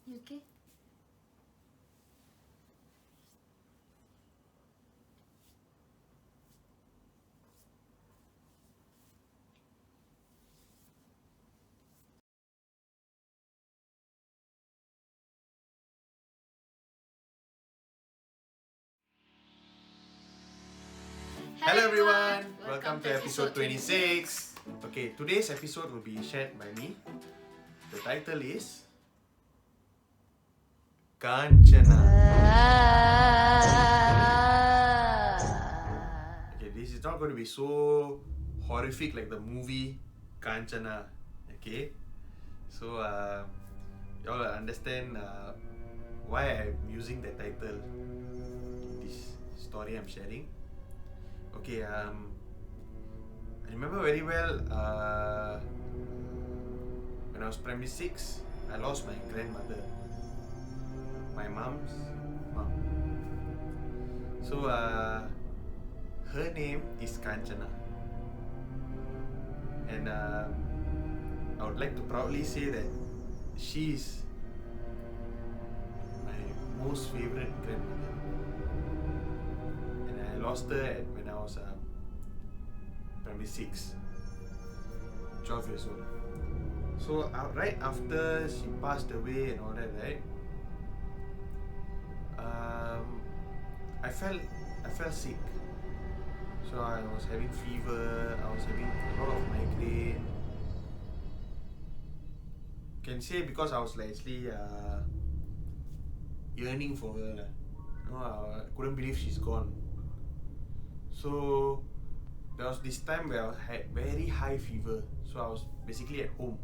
You okay? Hello everyone, welcome to episode 26. Okay, today's episode will be shared by me. The title is Kanchana. Okay, this is not going to be so horrific like the movie Kanchana. Okay, so you all understand why I'm using the title in this story I'm sharing. Okay, I remember very well when I was primary 6, I lost my grandmother, my mom's mom. So her name is Kanchana, and I would like to proudly say that she is my most favorite grandmother, and I lost her when I was primary 6, 12 years old. So right after she passed away and all that, right, I felt sick. So I was having fever, I was having a lot of migraine. Can say because I was like actually yearning for her. You know, I couldn't believe she's gone. So there was this time where I had very high fever. So I was basically at home.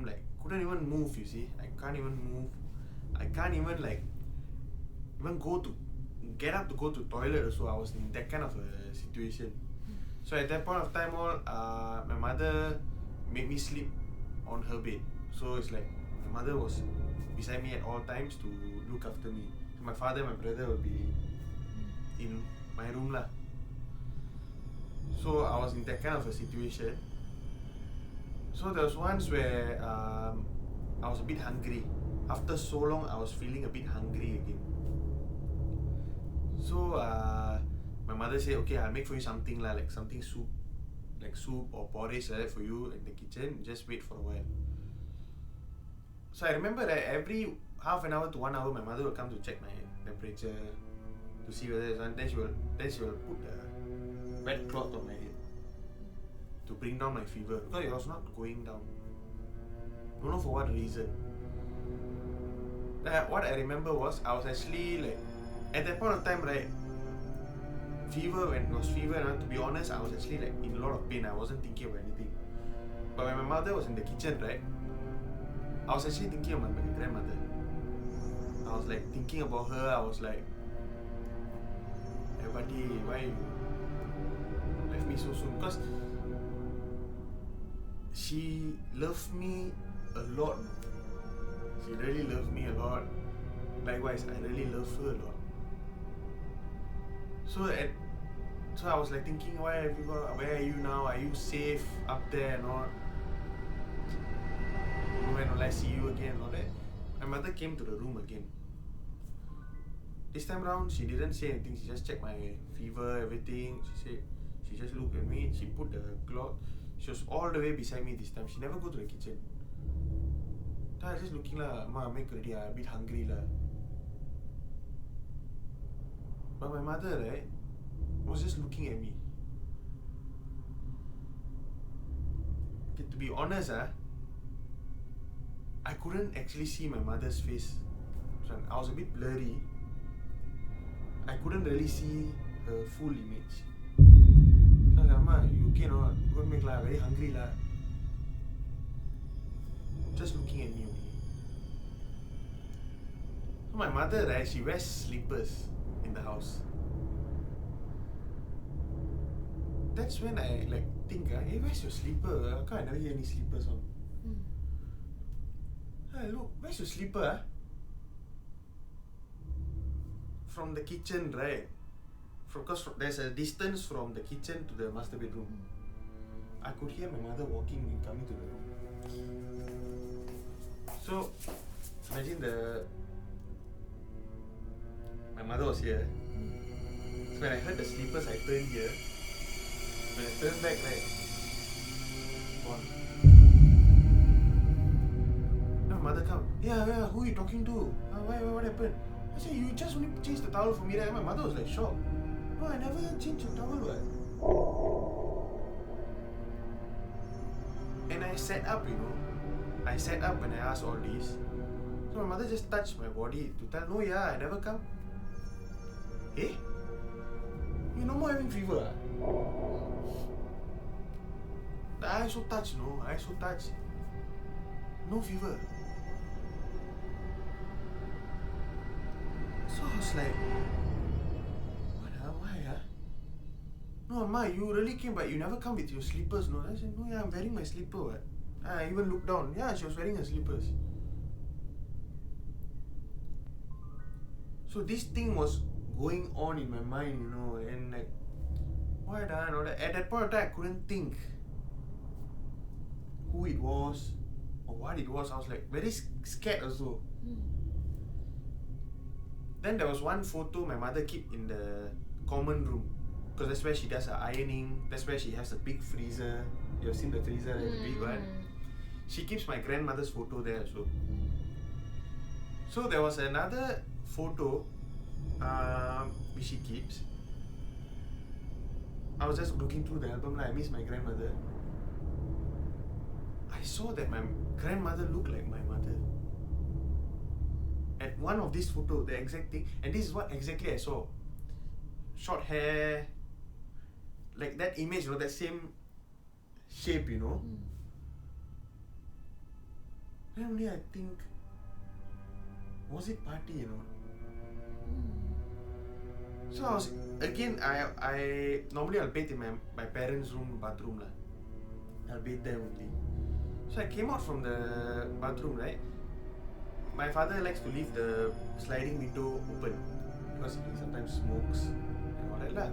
Like couldn't even move, you see. I can't even move. I can't even get up to go to toilet. So I was in that kind of a situation. So at that point of time, my mother made me sleep on her bed. So it's like my mother was beside me at all times to look after me. So my father and my brother would be in my room lah. So I was in that kind of a situation. So there was once where I was a bit hungry. After so long, I was feeling a bit hungry again. So my mother said, okay, I'll make for you something lah, like something soup or porridge like that for you in the kitchen. Just wait for a while. So I remember that every half an hour to 1 hour, my mother will come to check my temperature to see whether it's on. Then she will put a wet cloth on my head to bring down my fever because it was not going down. Don't know for what reason. What I remember was I was actually like at that point of time, right? When it was fever, and to be honest, I was actually like in a lot of pain. I wasn't thinking of anything. But when my mother was in the kitchen, right, I was actually thinking of my grandmother. I was like thinking about her. I was like, hey buddy, why you left me so soon? Because she loved me a lot. She really loved me a lot. Likewise, I really love her a lot. So I was like thinking, where are you now? Are you safe up there and all? When will I see you again and all that? My mother came to the room again. This time round, she didn't say anything. She just checked my fever, everything. She just looked at me. She put the cloth. She was all the way beside me this time. She never go to the kitchen. Then I was just looking lah, Ma, make ready, a bit hungry lah. But my mother, right, was just looking at me. Okay, to be honest, I couldn't actually see my mother's face. So I was a bit blurry. I couldn't really see her full image. So I was like, Ma, you okay or not? Go make lah, very hungry lah. Just looking at me only. So my mother, right, she wears slippers in the house. That's when I like think, hey, where's your slipper? How come I never hear any slippers on? Hey, look, where's your slipper? From the kitchen, right? Because there's a distance from the kitchen to the master bedroom. I could hear my mother walking and coming to the room. So imagine my mother was here. So when I heard the sleepers, I turned here. When I turned back, right, gone. Now my mother come. Yeah, who are you talking to? Why, what happened? I said, you just only changed the towel for me, right? My mother was like shocked. No, I never changed the towel, what? And I sat up, I sat up when I asked all this. So my mother just touched my body to tell, no, I never come. Eh? You no more having fever? I so touched, I so touched. No fever. So I was like, what, why? No, Ma, you really came, but you never come with your slippers, no? I said, no, I'm wearing my slipper, what? I even looked down. Yeah, she was wearing her slippers. So this thing was going on in my mind, and like, what? At that point of time, I couldn't think who it was or what it was. I was like very scared also. Then there was one photo my mother keep in the common room, because that's where she does her ironing. That's where she has a big freezer. You have seen the freezer, the big one. She keeps my grandmother's photo there also. So there was another photo which she keeps. I was just looking through the album, I miss my grandmother. I saw that my grandmother looked like my mother. At one of these photos, the exact thing, and this is what exactly I saw. Short hair, like that image, that same shape, Then only I think, was it paati, So I was, again, I normally I'll bathe in my parents' room, bathroom lah. I'll bathe there only. So I came out from the bathroom, right? My father likes to leave the sliding window open because he sometimes smokes and all that lah.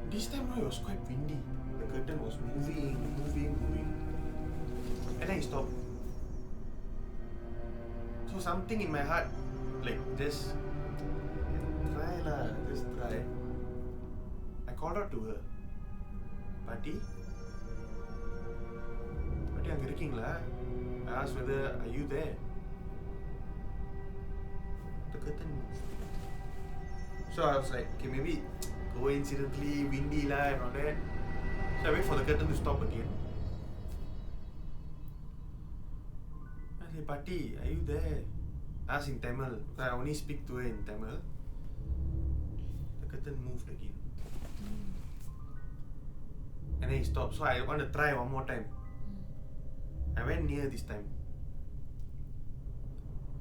This time it was quite windy. The curtain was moving. And then it stopped. So something in my heart, like, just try. I called out to her. Paati, அங்க இருக்கீங்களா? I asked whether, are you there? The curtain moved. So I was like, okay, maybe coincidentally windy lah and all that. So I wait for the curtain to stop again. I said, Paati, are you there? I asked in Tamil, because I only speak to her in Tamil. The curtain moved again. And then it stopped. So I want to try one more time. I went near this time.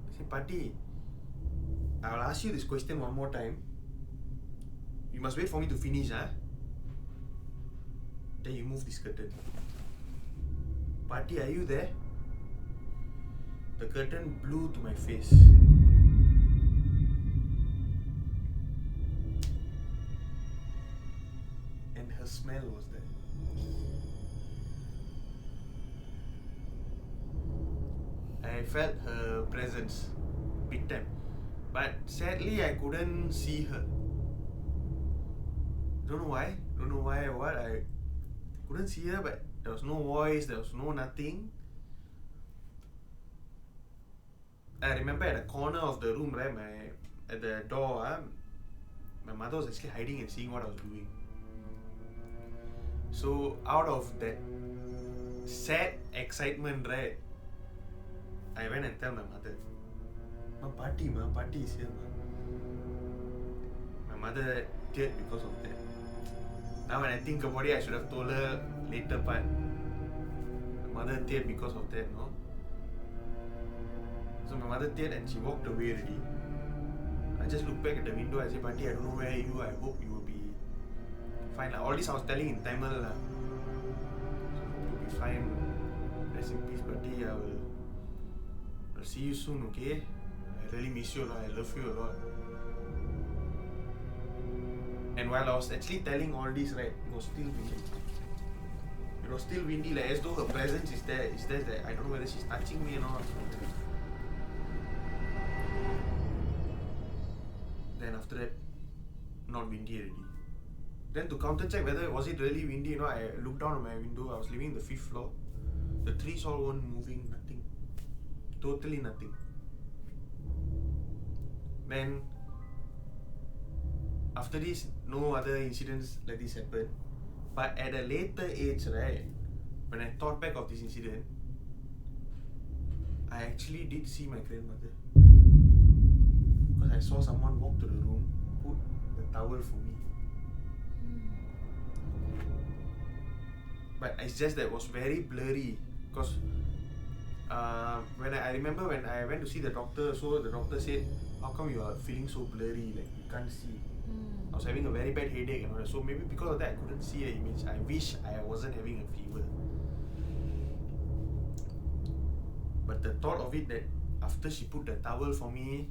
I said, Paati, I will ask you this question one more time. You must wait for me to finish, Then you move this curtain. Paati, are you there? The curtain blew to my face. And her smell was there. I felt her presence big time. But sadly, I couldn't see her. Don't know why or what. I couldn't see her, but there was no voice, there was no nothing. I remember at the corner of the room, right, at the door, my mother was actually hiding and seeing what I was doing. So out of that sad excitement, right, I went and tell my mother, Paati is here, ma. My mother teared because of that. Now when I think about it, I should have told her later part. My mother teared because of that, no? So my mother teared and she walked away already. I just looked back at the window, I said, Paati, I don't know where you are, I hope you will be fine. All this I was telling in Tamil. So you'll be fine. Rest in peace, Paati. I'll see you soon, okay? I really miss you a lot, I love you a lot. And while I was actually telling all this, right, it was still windy. It was still windy, like as though her presence is there. It's there that I don't know whether she's touching me or not. Then after that, not windy already. Then to counter check whether was it really windy, I looked down on my window. I was living in the 5th floor. The trees all weren't moving, nothing. Totally nothing. Then after this, no other incidents like this happened. But at a later age, right, when I thought back of this incident, I actually did see my grandmother. Because I saw someone walk to the room, put the towel for me. But it's just that it was very blurry. Because I remember when I went to see the doctor, so the doctor said, how come you are feeling so blurry, like you can't see? I was having a very bad headache and all that. So maybe because of that I couldn't see her image. I wish I wasn't having a fever. But the thought of it that after she put the towel for me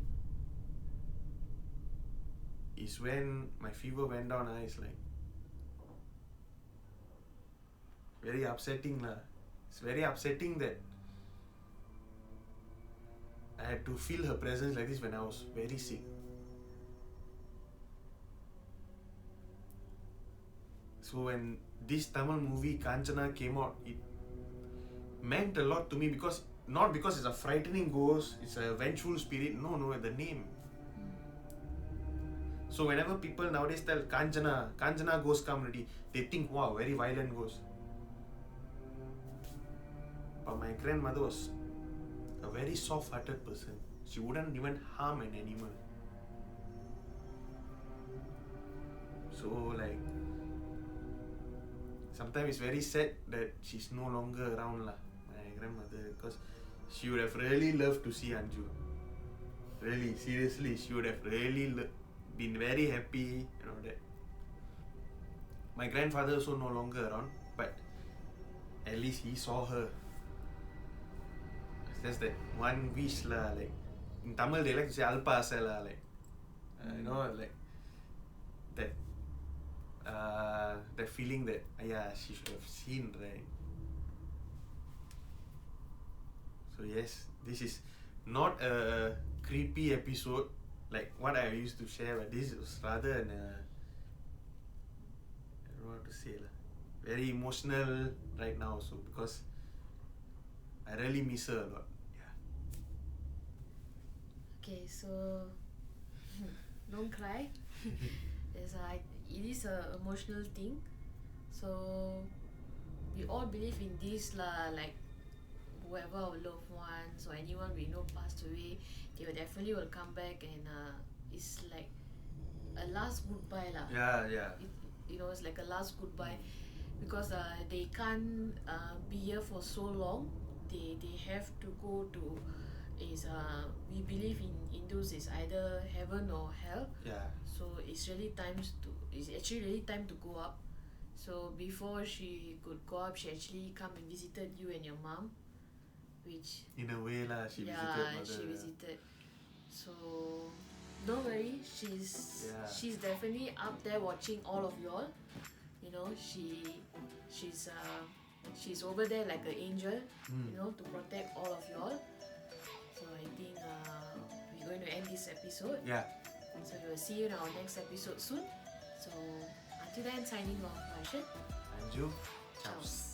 is when my fever went down. It's like very upsetting lah. It's very upsetting that I had to feel her presence like this when I was very sick. So when this Tamil movie Kanchana came out, it meant a lot to me because not because it's a frightening ghost, it's a vengeful spirit. No, the name. So whenever people nowadays tell Kanchana ghost come already, they think, wow, very violent ghost. But my grandmother was a very soft-hearted person. She wouldn't even harm an animal. So like, sometimes it's very sad that she's no longer around lah, my grandmother, because she would have really loved to see Anju. Really, seriously, she would have really been very happy and all that. My grandfather also no longer around, but at least he saw her. It's just that one wish lah, like in Tamil they like to say alpa asa lah, like like that. That feeling that she should have seen, right? So yes, this is not a creepy episode like what I used to share, but this was rather an I don't know what to say lah, very emotional right now also because I really miss her a lot. Okay, so don't cry. It is an emotional thing. So we all believe in this lah, like whoever our loved ones or anyone we know passed away, they will definitely come back and it's like a last goodbye lah. Yeah. It's like a last goodbye because they can't be here for so long. They have to go to we believe in Hindus is either heaven or hell. Yeah. So it's actually really time to go up. So before she could go up, she actually come and visited you and your mom, which in a way lah, she visited mother. She visited. So don't worry, she's definitely up there watching all of y'all. She's over there like an angel, to protect all of y'all. So I think we're going to end this episode. Yeah. So we will see you in our next episode soon. So until then, signing off, Varshan. Anju. Ciao.